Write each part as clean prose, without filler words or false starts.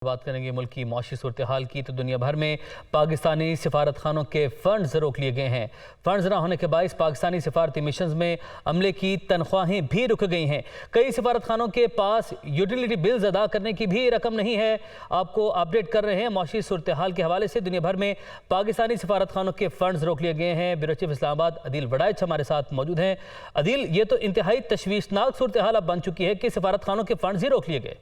बात करेंगे मुल्क की मौशी सूरत हाल की। तो दुनिया भर में पाकिस्तानी सिफारत खानों के फंड्स रोक लिए गए हैं। फंड्स न होने के बायस पाकिस्तानी सिफारती मिशन में अमले की तनख्वाहें भी रुक गई हैं। कई सिफारत खानों के पास यूटिलिटी बिल्स अदा करने की भी रकम नहीं है। आपको अपडेट कर रहे हैं मौशी सूरत हाल के हवाले से। दुनिया भर में पाकिस्तानी सिफारत खानों के फंड्स रोक लिए गए हैं। ब्यूरो चीफ इस्लामाबाद अदील वड़ाइच हमारे साथ मौजूद हैं। अदील, ये तो इंतहाई तशवीशनाक सूरत हाल अब बन चुकी है कि सिफारत खानों के फंड्स ही रोक लिए गए।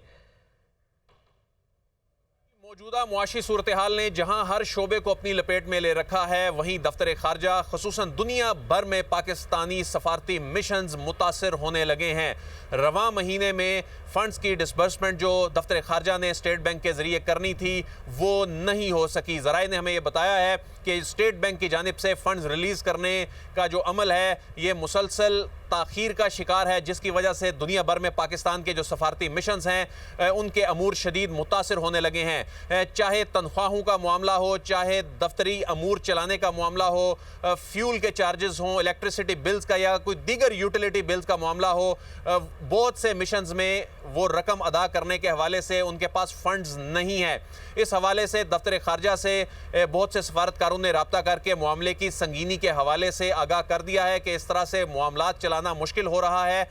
मौजूदा मुआशी सूरत हाल ने जहां हर शोबे को अपनी लपेट में ले रखा है, वहीं दफ्तर खारजा खुसूसन दुनिया भर में पाकिस्तानी सफारती मिशंस मुतासर होने लगे हैं। रवां महीने में फंड्स की डिसबर्समेंट जो दफ्तर खारजा ने स्टेट बैंक के जरिए करनी थी वो नहीं हो सकी। ज़राए ने हमें यह बताया है कि स्टेट बैंक की जानिब से फंड्स रिलीज़ करने का जो अमल है ये मुसलसल ताख़ीर का शिकार है, जिसकी वजह से दुनिया भर में पाकिस्तान के जो सफारती मिशंस हैं उनके अमूर शदीद मुतासर होने लगे हैं। चाहे तनख्वाहों का मामला हो, चाहे दफ्तरी अमूर चलाने का मामला हो, फ्यूल के चार्जेस हों, इलेक्ट्रिसिटी बिल्स का या कोई दीगर यूटिलिटी बिल्स का मामला हो, बहुत से मिशंस में वो रकम अदा करने के हवाले से उनके पास फंड्स नहीं है। इस हवाले से दफ्तर खारजा से बहुत से सफारतकारों ने रब्ता करके मामले की संगीनी के हवाले से आगाह कर दिया है कि इस तरह से मामलात चलाना मुश्किल हो रहा है।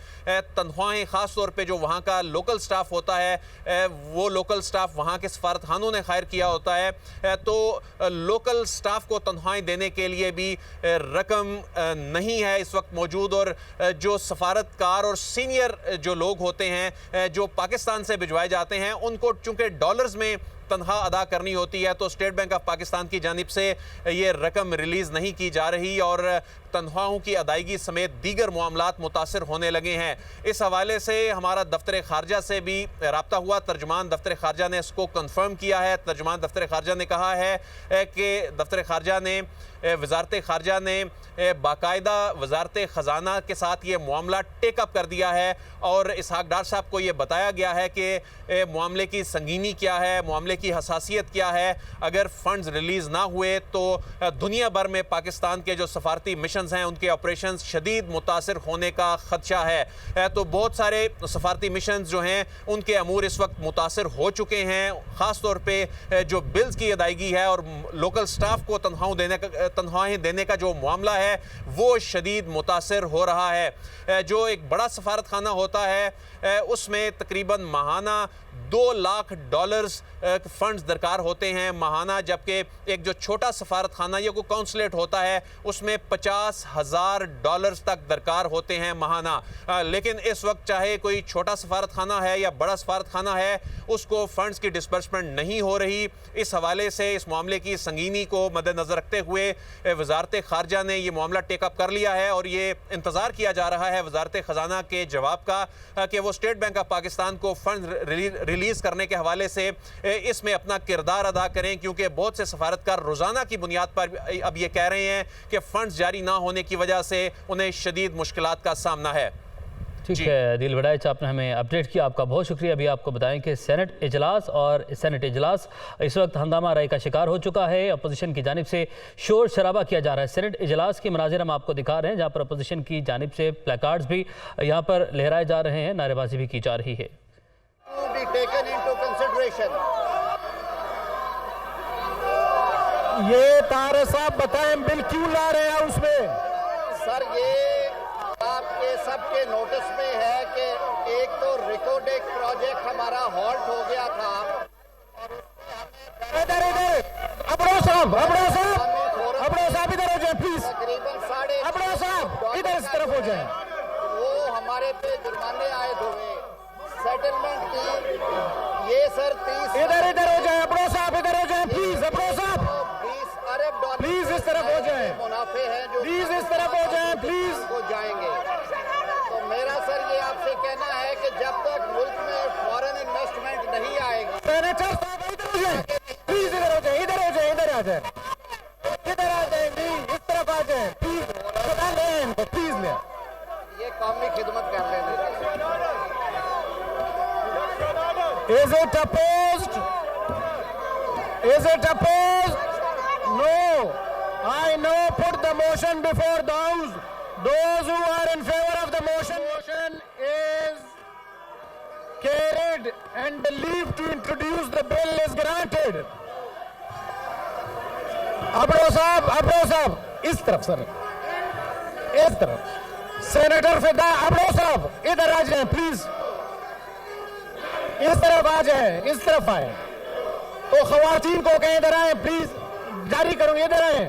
तनख्वाहें ख़ास तौर पे जो वहाँ का लोकल स्टाफ होता है वो लोकल स्टाफ वहाँ के सफारत खानों ने खायर किया होता है, तो लोकल स्टाफ को तनख्वाहें देने के लिए भी रकम नहीं है इस वक्त मौजूद। और जो सफारतकार और सीनियर जो लोग होते हैं जो पाकिस्तान से भिजवाए जाते हैं उनको चूँकि डॉलर्स में तनख्वाह अदा करनी होती है, तो स्टेट बैंक ऑफ पाकिस्तान की जानिब से ये रकम रिलीज़ नहीं की जा रही और तनख्वाहों की अदायगी समेत दीगर मामलात मुतासर होने लगे हैं। इस हवाले से हमारा दफ्तर खारजा से भी रब्ता हुआ। तर्जुमान दफ्तर खारजा ने इसको कन्फर्म किया है। तर्जुमान दफ्तर खारजा ने कहा है कि दफ्तर खारजा ने वजारत खारजा ने बाकायदा वजारत ख़जाना के साथ ये मामला टेकअप कर दिया है और इसहाक डार साहब को ये बताया गया है कि मामले की संगीनी क्या है, मामले की हसासियत क्या है। अगर फंड्स रिलीज़ ना हुए तो दुनिया भर में पाकिस्तान के जो सफारती मिशंस हैं उनके ऑपरेशंस शदीद मुतासर होने का ख़दशा है। तो बहुत सारे सफारती मिशंस जो हैं उनके अमूर इस वक्त मुतासर हो चुके हैं। ख़ास तौर पे जो बिल्स की अदायगी है और लोकल स्टाफ को तनख्वाहें देने का जो मामला है वो शदीद मुतासर हो रहा है। जो एक बड़ा सफारत खाना होता है उसमें तकरीबन माहाना $2 लाख फंड्स दरकार होते हैं माहाना, जबकि एक जो छोटा सफारत खाना या कोई कौंसलेट होता है उसमें $50,000 तक दरकार होते हैं माहाना। लेकिन इस वक्त चाहे कोई छोटा सफारत खाना है या बड़ा सफारत खाना है उसको फंड्स की डिसबर्समेंट नहीं हो रही। इस हवाले से इस मामले की संगीनी को मद्देनज़र रखते हुए वजारत खारजा ने यह मामला टेकअप कर लिया है और ये इंतज़ार किया जा रहा है वजारत ख़जाना के जवाब का कि वो स्टेट बैंक ऑफ पाकिस्तान को फंड रिलीज़ करने के हवाले से इसमें अपना किरदार अदा करें, क्योंकि बहुत से सफारतकार रोज़ाना की बुनियाद पर अब ये कह रहे हैं कि फ़ंड्स जारी ना होने की वजह से उन्हें शदीद मुश्किलात का सामना है। ठीक है अदील वड़ाइच, आपने हमें अपडेट किया, आपका बहुत शुक्रिया। अभी आपको बताएं कि सेनेट इजलास इस वक्त हंगामा राय का शिकार हो चुका है। अपोजिशन की जानिब से शोर शराबा किया जा रहा है। सेनेट इजलास की मनाजिर हम आपको दिखा रहे हैं जहाँ पर अपोजिशन की जानिब से प्लेकार्ड्स भी यहाँ पर लहराए जा रहे हैं, नारेबाजी भी की जा रही है। ये तारे साहब बताएं बिल क्यों ला रहे हैं उसमें? सर ये आपके सबके नोटिस में है कि एक तो रिकोडेक प्रोजेक्ट हमारा हॉल्ट हो गया था और इधर अबड़ो साहब इधर हो जाए प्लीज। तकरीबन अबड़ो साहब इधर इस तरफ हो जाए। वो हमारे पे जुर्माने आयद हुए सेटलमेंट की। ये सर 30 इधर हो जाए। अबड़ो साहब इधर हो जाए प्लीज। अबड़ो साहब $20 अरब प्लीज इस तरफ हो जाए। मुनाफे हैं जो प्लीज इस तरफ हो जाए प्लीज। को जाएंगे। तो मेरा सर ये आपसे कहना है कि जब तक मुल्क में फॉरेन इन्वेस्टमेंट नहीं आएगी। सेनेटर साहब इधर हो जाए प्लीज। इधर हो जाए इधर आ जाए प्लीज। इस तरफ आ जाए प्लीज। प्लीज ले ये कौमी खिदमत कर लेने। Is it opposed? No. I know. Put the motion before those who are in favor of the motion. Motion is carried. granted and the leave to introduce the bill is granted. अब्रो साहब, इस तरफ sir, इस तरफ। Senator फिदा, अब्रो साहब, इधर आ जाएं please, इस तरफ आ जाएं, इस तरफ आए। तो खवातीन को कहें इधर आए प्लीज, जारी करूंगी, इधर आए,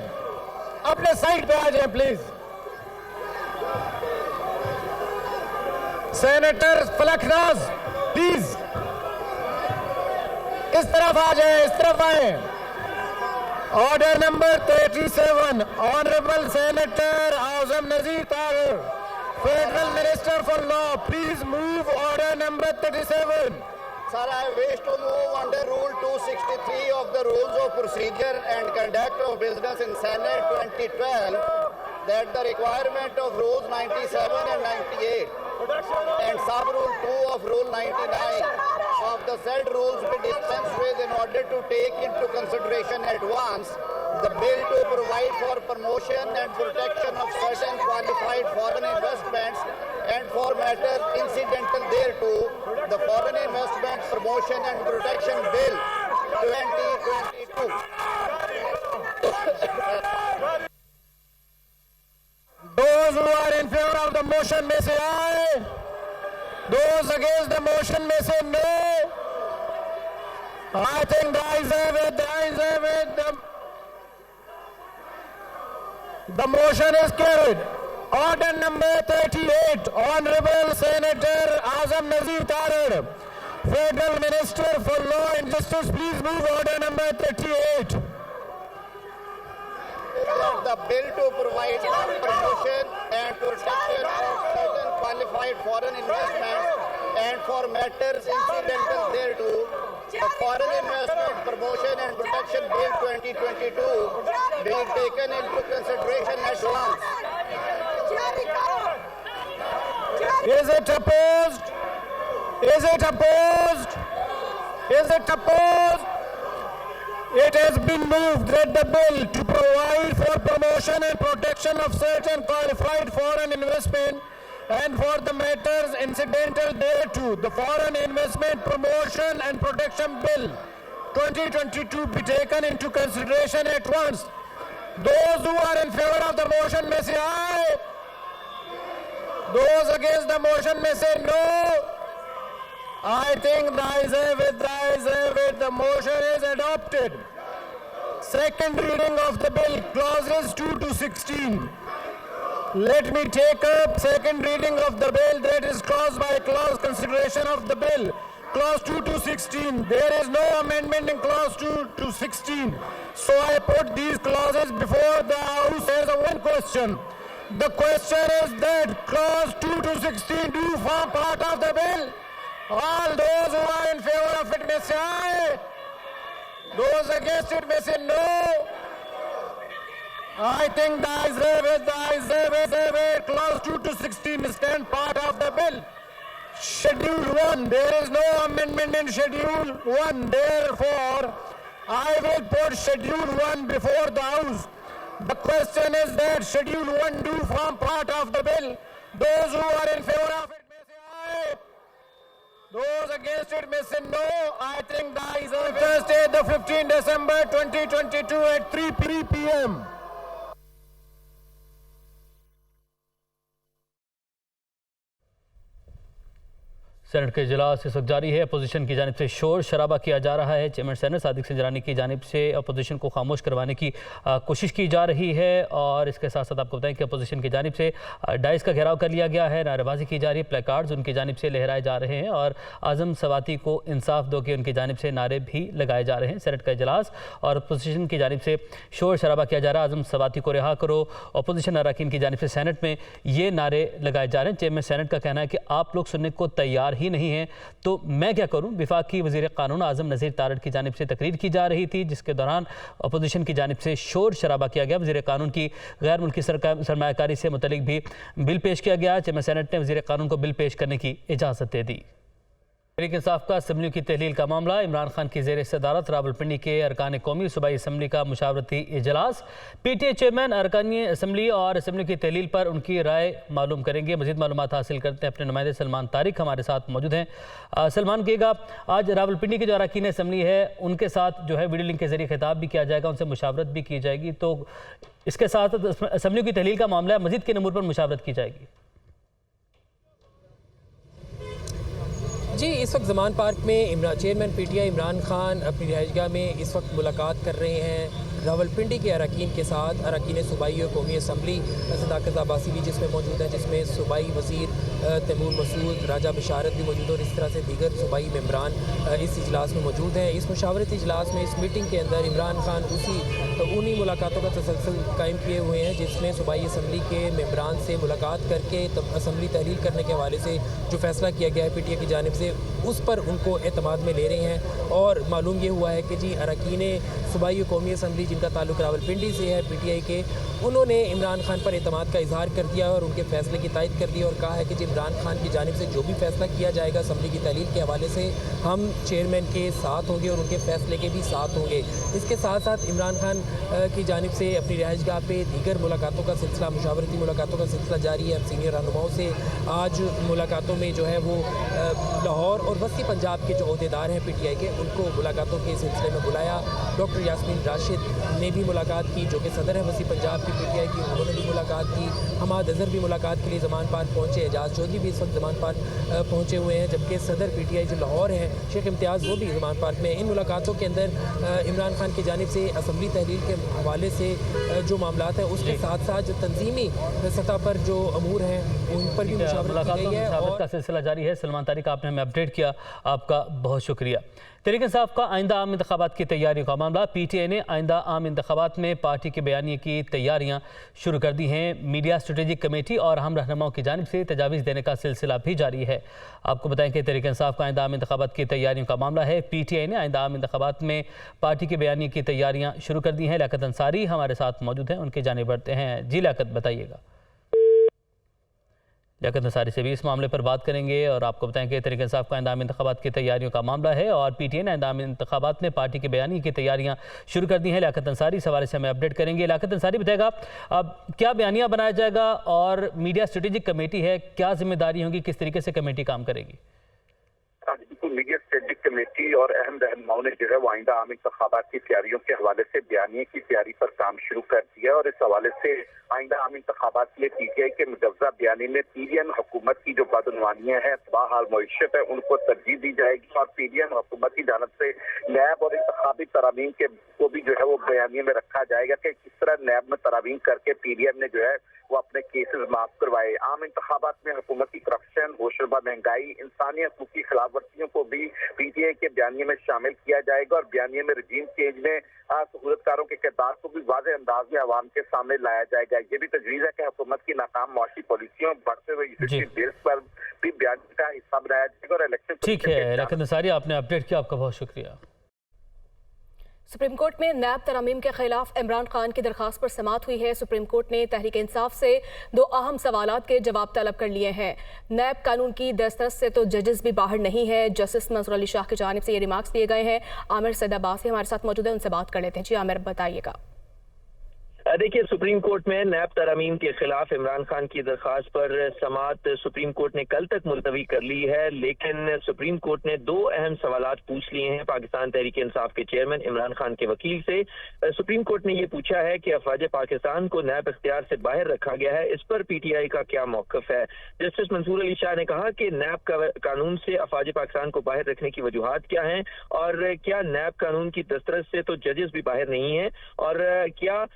अपने साइड पे आ जाएं प्लीज। सेनेटर फलकनाज प्लीज इस तरफ आ जाए, इस तरफ आए। Order number 37, honourable senator Azam Nazir Tahir, federal minister for law, please move order number 37। Sir, I wish to move under Rule 263 of the Rules of Procedure and Conduct of Business in Senate 2012 that the requirement of Rules 97 and 98 and Sub-Rule 2 of Rule 99 of the said rules be dispensed with in order to take into consideration at once the bill to provide for promotion and protection of certain qualified foreign investments and for matters incidental thereto, the Foreign Investment Promotion and Protection Bill 2022. Those who are in favor of the motion may say aye. Those against the motion may say no. I think the ayes have it, the ayes have it. The motion is carried. Order number 38, Honorable Senator Azam Nazir Tarar, Federal Minister for Law and Justice, please move order number 38. The bill to provide for promotion and protection of certain qualified foreign investments and for matters incidental thereto, the Foreign Investment Promotion and Protection Bill 2022 being taken into consideration at once. Is it opposed? Is it opposed? Is it opposed? It has been moved that the bill to provide for promotion and protection of certain qualified foreign investment and for the matters incidental thereto, the Foreign Investment Promotion and Protection Bill 2022 be taken into consideration at once. Those who are in favor of the motion may say aye. Those against the motion may say no. I think the ayes have it, the ayes have it. The motion is adopted. Second reading of the bill, clauses 2 to 16. Let me take up second reading of the bill, that is clause by clause consideration of the bill. Clause 2 to 16. There is no amendment in clause 2 to 16. So I put these clauses before the House as a one question. The question is that clause 2 to 16 do form part of the bill. All those who are in favor of it may say aye. Those against it may say no. I think the ayes have it, the ayes have it. Clause 2 to 16 stand part of the bill. Schedule 1, there is no amendment in Schedule 1. Therefore, I will put Schedule 1 before the House. The question is that Schedule 1 do form part of the bill. Those who are in favor of it may say aye. Those against it may say no. I think the ayes have it. Thursday, the 15th December 2022 at 3 p.m. Senate के इजलास इस वक्त जारी है। Opposition की जानिब से शोर शराबा किया जा रहा है। चेयरमैन सेनेट सादिक संजरानी की जानिब से अपोजिशन को खामोश करवाने की कोशिश की जा रही है और इसके साथ साथ आपको बताएं कि अपोजिशन की जानिब से डाइस का घेराव कर लिया गया है, नारेबाजी की जा रही है, प्लेकार्ड्स उनकी जानिब से लहराए जा रहे हैं और आज़म सवाती को इंसाफ दो के उनकी जानिब से नारे भी लगाए जा रहे हैं। सेनेट का इजलास और अपोजिशन की जानिब से शोर शराबा किया जा रहा है। आज़म सवाती को रिहा करो, अपोजिशन अरकान की जानिब से सेनेट में ये नारे लगाए जा रहे हैं। चेयरमैन सेनेट का कहना है कि आप लोग सुनने को तैयार ही नहीं है तो मैं क्या करूं। वफाकी वज़ीर कानून आज़म नज़ीर तारड़ की जानिब से तकरीर की जा रही थी जिसके दौरान अपोजिशन की जानिब से शोर शराबा किया गया। वज़ीर कानून की गैर मुल्की सरमायाकारी से मुतल्लिक भी बिल पेश किया गया। चेयरमैन सेनेट ने वज़ीर कानून को बिल पेश करने की इजाज़त दे दी। तहरीक इंसाफ का असम्बली की तहलील का मामला। इमरान खान की ज़ेर सदारत रावलपिंडी के अरकान कौमी सूबाई असम्बली का मुशावरती इजलास। PTA चेयरमैन अरकान असम्बली और असम्बली की तहलील पर उनकी राय मालूम करेंगे। मज़ीद मालूमात हासिल करते हैं अपने नुमाइंदे सलमान तारिक हमारे साथ मौजूद हैं। सलमान कहिएगा, आज रावलपिंडी के जो अरकान असम्बली है उनके साथ जो है वीडियो लिंक के जरिए खिताब भी किया जाएगा, उनसे मुशावरत भी की जाएगी, तो इसके साथ असम्बली की तहलील का मामला है, मज़ीद के नमूर पर मुशावरत की जाएगी। जी, इस वक्त ज़मान पार्क में चेयरमैन PTI इमरान खान अपनी रिहाइशगाह में इस वक्त मुलाकात कर रहे हैं रावलपिंडी के अरकान के साथ। अरकान सूबाई और कौमी असम्बली सदाकत अब्बासी भी जिसमें मौजूद है, जिसमें सूबाई वज़ीर तैमूर मसूद, राजा बिशारत भी मौजूद है और इस तरह से दीगर सूबाई मेम्बरान इस इजलास में मौजूद हैं। इस मुशावरती इजलास में, इस मीटिंग के अंदर इमरान खान उन्हीं मुलाकातों का तसलसल कायम किए हुए हैं जिसमें सूबाई असम्बली के मेम्बरान से मुलाकात करके असम्बली तहलील करने के हवाले से जो फैसला किया गया है PTA की जानिब से, उस पर उनको एतमाद में ले रहे हैं। और मालूम ये हुआ है कि जी अरकान सूबाई और कौमी असम्बली जिनका ताल्लुक रावलपिंडी से है PTI के, उन्होंने इमरान खान पर एतमाद का इजहार कर दिया और उनके फैसले की तायद कर दी और कहा है कि जी इमरान खान की जानिब से जो भी फैसला किया जाएगा असम्बली की तहलील के हवाले से, हम चेयरमैन के साथ होंगे और उनके फैसले के भी साथ होंगे। इसके साथ साथ इमरान खान की जानिब से अपनी रिहाइशगाह पे दीगर मुलाकातों का सिलसिला, मुशावरती मुलाकातों का सिलसिला जारी है। सीनियर रहनुमाओं से आज मुलाकातों में जो है वो लाहौर और वस्ती पंजाब के जो अहदेदार हैं PTI के, उनको मुलाकातों के सिलसिले में बुलाया। डॉक्टर यास्मीन राशिद ने भी मुलाकात की, जो कि सदर है वस्ती पंजाब की PTI की, उन्होंने भी मुलाकात की। हमाद अजहर भी मुलाकात के लिए ज़मान पार्क पहुँचे। एजाज चौधरी भी इस वक्त ज़मान पार्क पहुँचे हुए हैं, जबकि सदर PTI जो लाहौर हैं शेख इम्तियाज़, वो भी ज़मान पार्क में। इन मुलाकातों के अंदर इमरान खान की जानिब से असम्बली तहलील के हवाले से जो मामला है, उसके साथ साथ जो तंजीमी सतह पर जो अमूर हैं उन पर भी मुशावरत की गई है और का सिलसिला जारी है। सलमान तारिक, आपने हमें अपडेट किया, आपका बहुत शुक्रिया। तहरीक इंसाफ का आइंदा आम इंतखाबात की तैयारियों का मामला। PTA ने आइंदा आम इंतखाबात में पार्टी के बयानिए की तैयारियां शुरू कर दी हैं। मीडिया स्ट्रेटेजिक कमेटी और हम रहनुमाओं की जानिब से तजावीज़ देने का सिलसिला भी जारी है। आपको बताएं कि तहरीक इंसाफ का आइंदा आम इंतखाबात की तैयारियों का मामला है। PTA ने आइंदा आम इंतखाबात में पार्टी के बयानिए की तैयारियाँ शुरू कर दी हैं। लियाकत अंसारी हमारे साथ मौजूद हैं, उनकी जानिब बढ़ते हैं। जी लियाकत, बताइएगा। लियाकत अंसारी से भी इस मामले पर बात करेंगे और आपको बताएं कि तहरीक इंसाफ का आइंदाम इंतखाबात की तैयारियों का मामला है और PTA ने आइंदाम इंतखाबात में पार्टी के बयानी की तैयारियां शुरू कर दी हैं। लियाकत अंसारी इस हवाले से हमें अपडेट करेंगे। लियाकत अंसारी, बताएगा अब क्या बयानिया बनाया जाएगा और मीडिया स्ट्रेटेजिक कमेटी है, क्या जिम्मेदारी होगी, किस तरीके से कमेटी काम करेगी? बिल्कुल, मीडिया स्ट्रेटेजिक कमेटी और अहम रहनुमाओं ने जो है वो आइंदा आम इंतखाबात की तैयारियों के हवाले से बयानिए की तैयारी पर काम शुरू कर दिया और इस हवाले से आइंदा आम इंतखाबात के लिए PTI के मुजव्वजा बयानी में PDM हुकूमत की जो बदनवानियां हैं, तबाहाल मईशत है, उनको तरजीह दी जाएगी और PDM हुकूमत की जानब से नैब और इंतखाबी तरामीम के को भी जो है वो बयानिए में रखा जाएगा कि किस तरह नैब में तरामीम करके PDM ने जो है वो अपने केसेस माफ करवाए। आम इंतखाबात में हुकूमत की करप्शन, होशरुबा महंगाई, इंसानी हकूक की खिलाफवर्जियों को भी PTI के बयानिए में शामिल किया जाएगा और बयानिए में रजीम चेंज में सहूलतकारों के किरदार को भी वाज़ेह अंदाज में अवाम के सामने लाया जाएगा। ये भी तजवीज़ है कि हुकूमत की नाकाम मुआशी पॉलिसियों, बढ़ते हुए बिल्स पर भी बयान का हिस्सा बनाया जाएगा और इलेक्शन। ठीक है लियाकत अंसारी, आपने अपडेट किया, आपका बहुत शुक्रिया। सुप्रीम कोर्ट में नैब तरमीम के खिलाफ इमरान खान की दरखास्त पर समाअत हुई है। सुप्रीम कोर्ट ने तहरीक इंसाफ से 2 अहम सवालात के जवाब तलब कर लिए हैं। नैब कानून की दस्तरस से तो जजेस भी बाहर नहीं है। जस्टिस मंसूर अली शाह की जानिब से ये रिमार्क्स दिए गए हैं। आमिर सैद अब्बासी हमारे साथ मौजूद है, उनसे बात कर लेते हैं। जी आमिर, बताइएगा। देखिए, सुप्रीम कोर्ट में नैब तरमीम के खिलाफ इमरान खान की दरखास्त पर समाअत सुप्रीम कोर्ट ने कल तक मुलतवी कर ली है, लेकिन सुप्रीम कोर्ट ने 2 अहम सवालात पूछ लिए हैं पाकिस्तान तहरीक इंसाफ के चेयरमैन इमरान खान के वकील से। सुप्रीम कोर्ट ने ये पूछा है कि अफवाज पाकिस्तान को नैब इख्तियार से बाहर रखा गया है, इस पर PTI का क्या मौक़िफ़ है। जस्टिस मंसूर अली शाह ने कहा कि नैब कानून से अफवाज पाकिस्तान को बाहर रखने की वजूहात क्या हैं और क्या नैब कानून की दस्तरस से तो जजेस भी बाहर नहीं हैं और क्या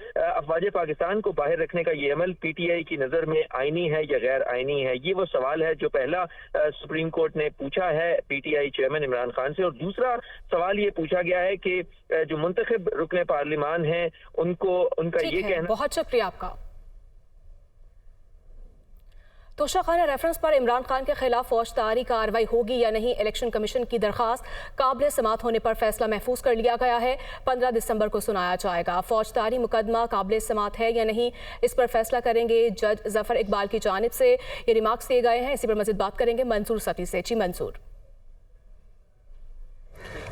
अफवाज पाकिस्तान को बाहर रखने का ये अमल PTI की नजर में आईनी है या गैर आईनी है। ये वो सवाल है जो पहला सुप्रीम कोर्ट ने पूछा है PTI चेयरमैन इमरान खान से और दूसरा सवाल ये पूछा गया है कि जो मुंतखब रुकने पार्लिमान हैं उनका ये कहना। बहुत शुक्रिया आपका। तोशाखाना रेफरेंस पर इमरान खान के खिलाफ फौजदारी कार्रवाई होगी या नहीं, इलेक्शन कमीशन की दरखास्त काबिल समाअत होने पर फैसला महफूज कर लिया गया है। 15 दिसंबर को सुनाया जाएगा। फौजदारी मुकदमा काबिल समाअत है या नहीं, इस पर फैसला करेंगे जज जफर इकबाल की जानिब से ये रिमार्क्स दिए गए हैं। इसी पर मज़ीद बात करेंगे मंसूर सती से। जी मंसूर।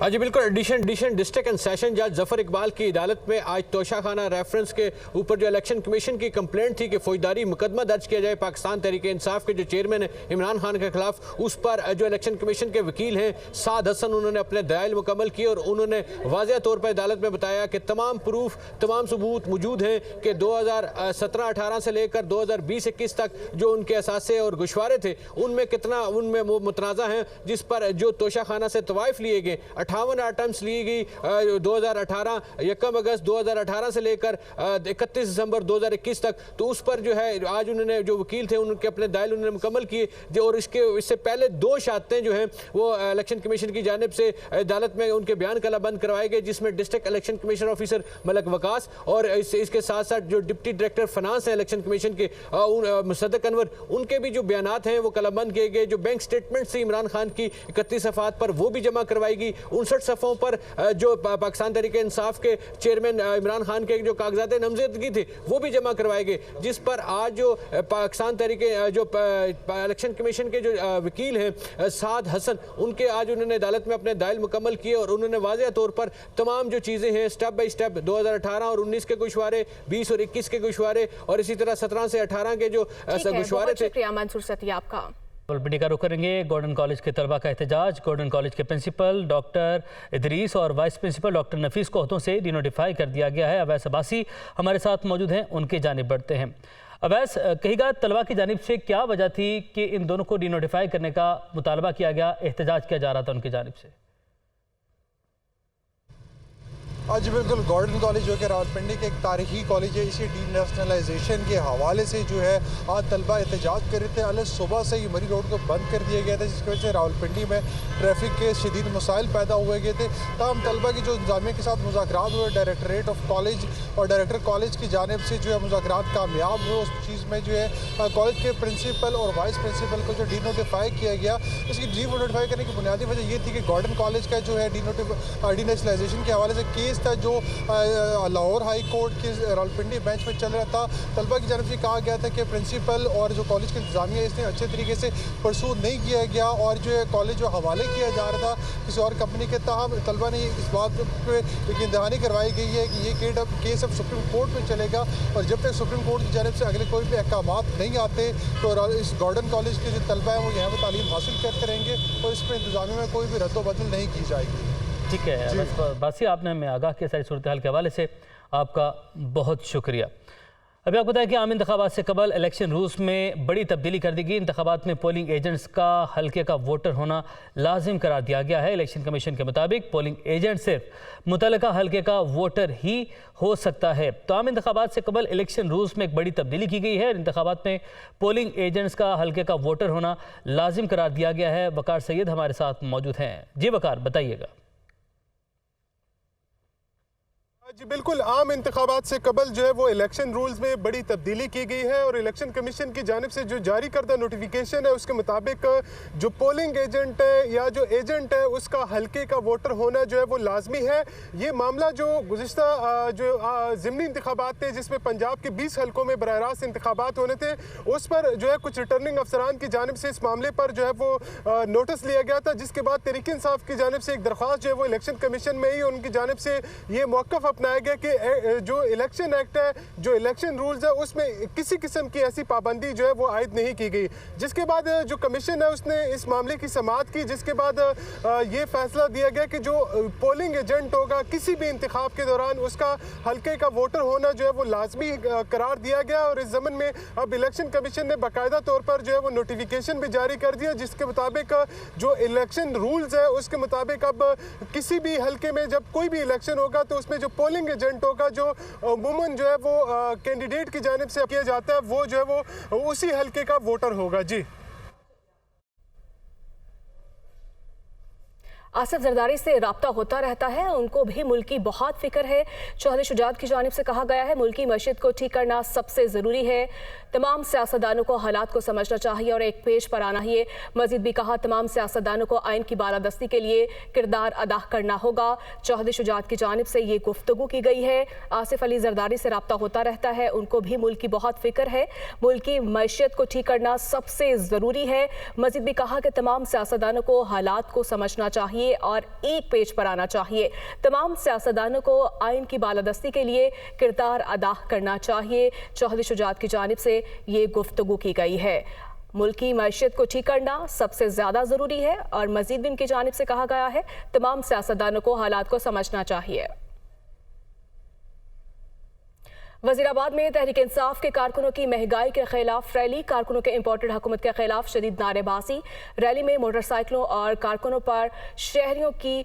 जी बिल्कुल। एडिशन डिस्ट्रिक्ट एंड सेशन जज जफर इकबाल की अदालत में आज तोशाखाना रेफरेंस के ऊपर जो इलेक्शन कमीशन की कंप्लेंट थी कि फौजदारी मुकदमा दर्ज किया जाए पाकिस्तान तहरीक इंसाफ के जो चेयरमैन है इमरान खान के खिलाफ, उस पर जो इलेक्शन कमीशन के वकील हैं साद हसन, उन्होंने अपने दलाइल मुकम्मल किए और उन्होंने वाज़ेह तौर पर अदालत में बताया कि तमाम प्रूफ, तमाम सबूत मौजूद हैं कि 2017-18 से लेकर 2020-21 तक जो उनके असासे और गुशवारे थे उनमें वो मुतनाज़ा हैं, जिस पर जो तोशाखाना से तवाइफ लिए गए 58 आइटम्स ली गई 2018 1 अगस्त 2018 से लेकर 31 दिसंबर 2021 तक। तो उस पर जो है आज उन्होंने जो वकील थे उनके अपने दायल उन्होंने मुकम्मल किए जो, और इससे पहले 2 शातें जो हैं वो इलेक्शन कमीशन की जानिब से अदालत में उनके बयान कलाबंद करवाए गए, जिसमें district election commission officer Malak Waqas और इसके साथ साथ जो डिप्टी डायरेक्टर फाइनेंस है इलेक्शन कमीशन के मुसद्दक अनवर, उनके भी जो बयानात हैं वो कलाबंद किए गए। जो बैंक स्टेटमेंट थी इमरान खान की 31 सफ़ात पर वो भी जमा करवाई गई। 59 सफ़ों पर जो पाकिस्तान तहरीक इंसाफ के चेयरमैन इमरान खान के जो कागजात नामजदगी थे वो भी जमा करवाए गए, जिस पर आज जो पाकिस्तान तहरीक जो इलेक्शन कमीशन के जो वकील हैं साद हसन, उनके आज उन्होंने अदालत में अपने दायल मुकम्मल किए और उन्होंने वाज़ेह तौर पर तमाम जो चीज़ें हैं स्टेप बाई स्टेप 2018 और 19 के गुशवारे, 20 और 21 के गुशवारे और इसी तरह 17 से 18 के जो गुशवारे थे। शुक्रिया मंसूर सती आपका। पीटी का रुख करेंगे। गॉर्डन कॉलेज के तलबा का एहतजाज। गॉर्डन कॉलेज के प्रिंसिपल डॉक्टर इदरीस और वाइस प्रिंसिपल डॉक्टर नफीस को अहदों से डिनोटिफाई कर दिया गया है। अवैस अब्बासी हमारे साथ मौजूद हैं, उनकी जानिब बढ़ते हैं। अवैस, कहिएगा तलबा की जानिब से क्या वजह थी कि इन दोनों को डिनोटिफाई करने का मुतालबा किया गया, एहतजाज किया जा रहा था उनकी जानिब से? आज बिल्कुल गॉर्डन कॉलेज जो कि रावलपिंडी के एक तारीखी कॉलेज है, इसी डी नेशनलाइजेशन के हवाले से जो है आज तलबा एहतजाज कर रहे थे। अलग सुबह से ही मरी रोड को बंद कर दिया गया था, जिसकी वजह से रावलपिंडी में ट्रैफिक के शदीद मसाइल पैदा हुए गए थे। तमाम तलबा की जो इंतजामिया के साथ मुज़ाकरात हुए, डायरेक्टरेट ऑफ कॉलेज और डायरेक्टर कॉलेज की जानिब से जो है मुज़ाकरात कामयाब हुए। उस चीज़ में जो है कॉलेज के प्रिंसिपल और वाइस प्रिंसिपल को जो डिनोटिफाई किया गया, इसकी डिनोटिफाई करने की बुनियादी वजह ये थी कि गॉर्डन कॉलेज का जो है डी नेशनलाइजेशन के हवाले से केस था जो लाहौर हाई कोर्ट के रावलपिंडी बेंच में चल रहा था। तलबा की जानिब से कहा गया था कि प्रिंसिपल और जो कॉलेज के इंतजामिया इसने अच्छे तरीके से परसूद नहीं किया गया और जो है कॉलेज जो हवाले किया जा रहा था किसी और कंपनी के। ताहम तलबा ने इस बात पर यकीनदहानी करवाई गई है कि ये केस अब सुप्रीम कोर्ट में चलेगा और जब तक सुप्रीम कोर्ट की जानिब से अगले कोई भी अहकाम नहीं आते तो इस गॉर्डन कॉलेज के जो तलबा है वो यहाँ पर तालीम हासिल करते रहेंगे और इस पर इंतजामिया में कोई भी रद्दोबदल नहीं की जाएगी। ठीक है बासी, आपने हमें आगाह किया सारी सूरत हाल के हवाले से, आपका बहुत शुक्रिया। अभी आपको बताया कि आम इंतखाबात से कबल इलेक्शन रूल्स में बड़ी तब्दीली कर दी गई। इंतखाबात में पोलिंग एजेंट्स का हल्के का वोटर होना लाजिम करार दिया गया है। इलेक्शन कमीशन के मुताबिक पोलिंग एजेंट सिर्फ मुतल्लिका हल्के का वोटर ही हो सकता है। तो आम इंतखाबात से कबल इलेक्शन रूल्स में एक बड़ी तब्दीली की गई है। इंतखाबात में पोलिंग एजेंट्स का हल्के का वोटर होना लाजिम करार दिया गया है। वकार सैयद हमारे साथ मौजूद हैं। जी वकार, बताइएगा। जी बिल्कुल, आम इंतखाबात से कबल जो है वो इलेक्शन रूल्स में बड़ी तब्दीली की गई है और इलेक्शन कमीशन की जानिब से जो जारी करदा नोटिफिकेशन है उसके मुताबिक जो पोलिंग एजेंट है या जो एजेंट है उसका हल्के का वोटर होना जो है वो लाजमी है। ये मामला जो गुज़िश्ता जो ज़िमनी इंतखाबात थे जिसमें पंजाब के 20 हल्कों में बराह रास्त इंतखाबात होने थे, उस पर जो है कुछ रिटर्निंग अफसरान की जानिब से इस मामले पर जो है वो नोटिस लिया गया था, जिसके बाद तहरीक इंसाफ की जानिब से एक दरख्वास्त जो है वो इलेक्शन कमीशन में ही उनकी जानिब से ये मौक़िफ़ अपनाया गया कि जो इलेक्शन एक्ट है, जो इलेक्शन रूल्स है, उसमें किसी किस्म की ऐसी पाबंदी जो है वो आयद नहीं की गई। जिसके बाद जो कमीशन है उसने इस मामले की समाअत की, जिसके बाद ये फैसला दिया गया कि जो पोलिंग एजेंट होगा किसी भी इंतखाब के दौरान उसका हल्के का वोटर होना जो है वो लाजमी करार दिया गया। और इस ज़मन में अब इलेक्शन कमीशन ने बाकायदा तौर पर जो है वो नोटिफिकेशन भी जारी कर दिया, जिसके मुताबिक जो इलेक्शन रूल्स है उसके मुताबिक अब किसी भी हल्के में जब कोई भी इलेक्शन होगा तो उसमें जो पोलिंग एजेंटों का जो अमूमन जो है वो कैंडिडेट की जानिब से किया जाता है वो जो है वो उसी हल्के का वोटर होगा। जी आसिफ जरदारी से रब्ता होता रहता है, उनको भी मुल्क की बहुत फिक्र है। चौधरी शुजात की जानिब से कहा गया है मुल्की मईशत को ठीक करना सबसे ज़रूरी है। तमाम सियासतदानों को हालात को समझना चाहिए और एक पेश पर आना ही। मजीद भी कहा तमाम सियासतदानों को आइन की बालादस्ती के लिए किरदार अदा करना होगा। चौधरी शुजात की जानिब से ये गुफ्तगू की गई है। आसिफ अली जरदारी से रब्ता होता रहता है, उनको भी मुल्क की बहुत फिक्र है। मुल्क की मईशत को ठीक करना सबसे ज़रूरी है। मजीद भी कहा कि तमाम सियासतदानों को हालात को समझना चाहिए चाहिए और एक पेज पर आना चाहिए। तमाम सियासतदानों को आइन की बालादस्ती के लिए किरदार अदा करना चाहिए। चौधरी शुजात की जानिब से ये गुफ्तगू की गई है। मुल्क की मैशियत को ठीक करना सबसे ज़्यादा ज़रूरी है और मजीद भी इनकी जानिब से कहा गया है तमाम सियासतदानों को हालात को समझना चाहिए। वजीराबाद में तहरीक इंसाफ के कारकुनों की महंगाई के खिलाफ रैली, कारकुनों के इम्पोर्टेड हुकूमत के खिलाफ शदीद नारेबाजी। रैली में मोटरसाइकिलों और कारकुनों पर शहरियों की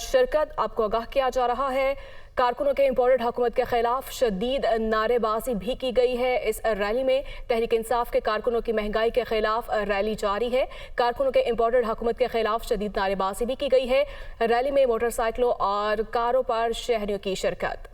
शिरकत। आपको आगाह किया जा रहा है कारकुनों के इम्पोर्टेड हुकूमत के खिलाफ शदीद नारेबाजी भी की गई है। इस रैली में तहरीक इंसाफ के कारकुनों की महंगाई के खिलाफ रैली जारी है। कारकुनों के इम्पोर्टेड हुकूमत के खिलाफ शदीद नारेबाजी भी की गई है। रैली में मोटरसाइकिलों और कारों पर शहरियों की शिरकत।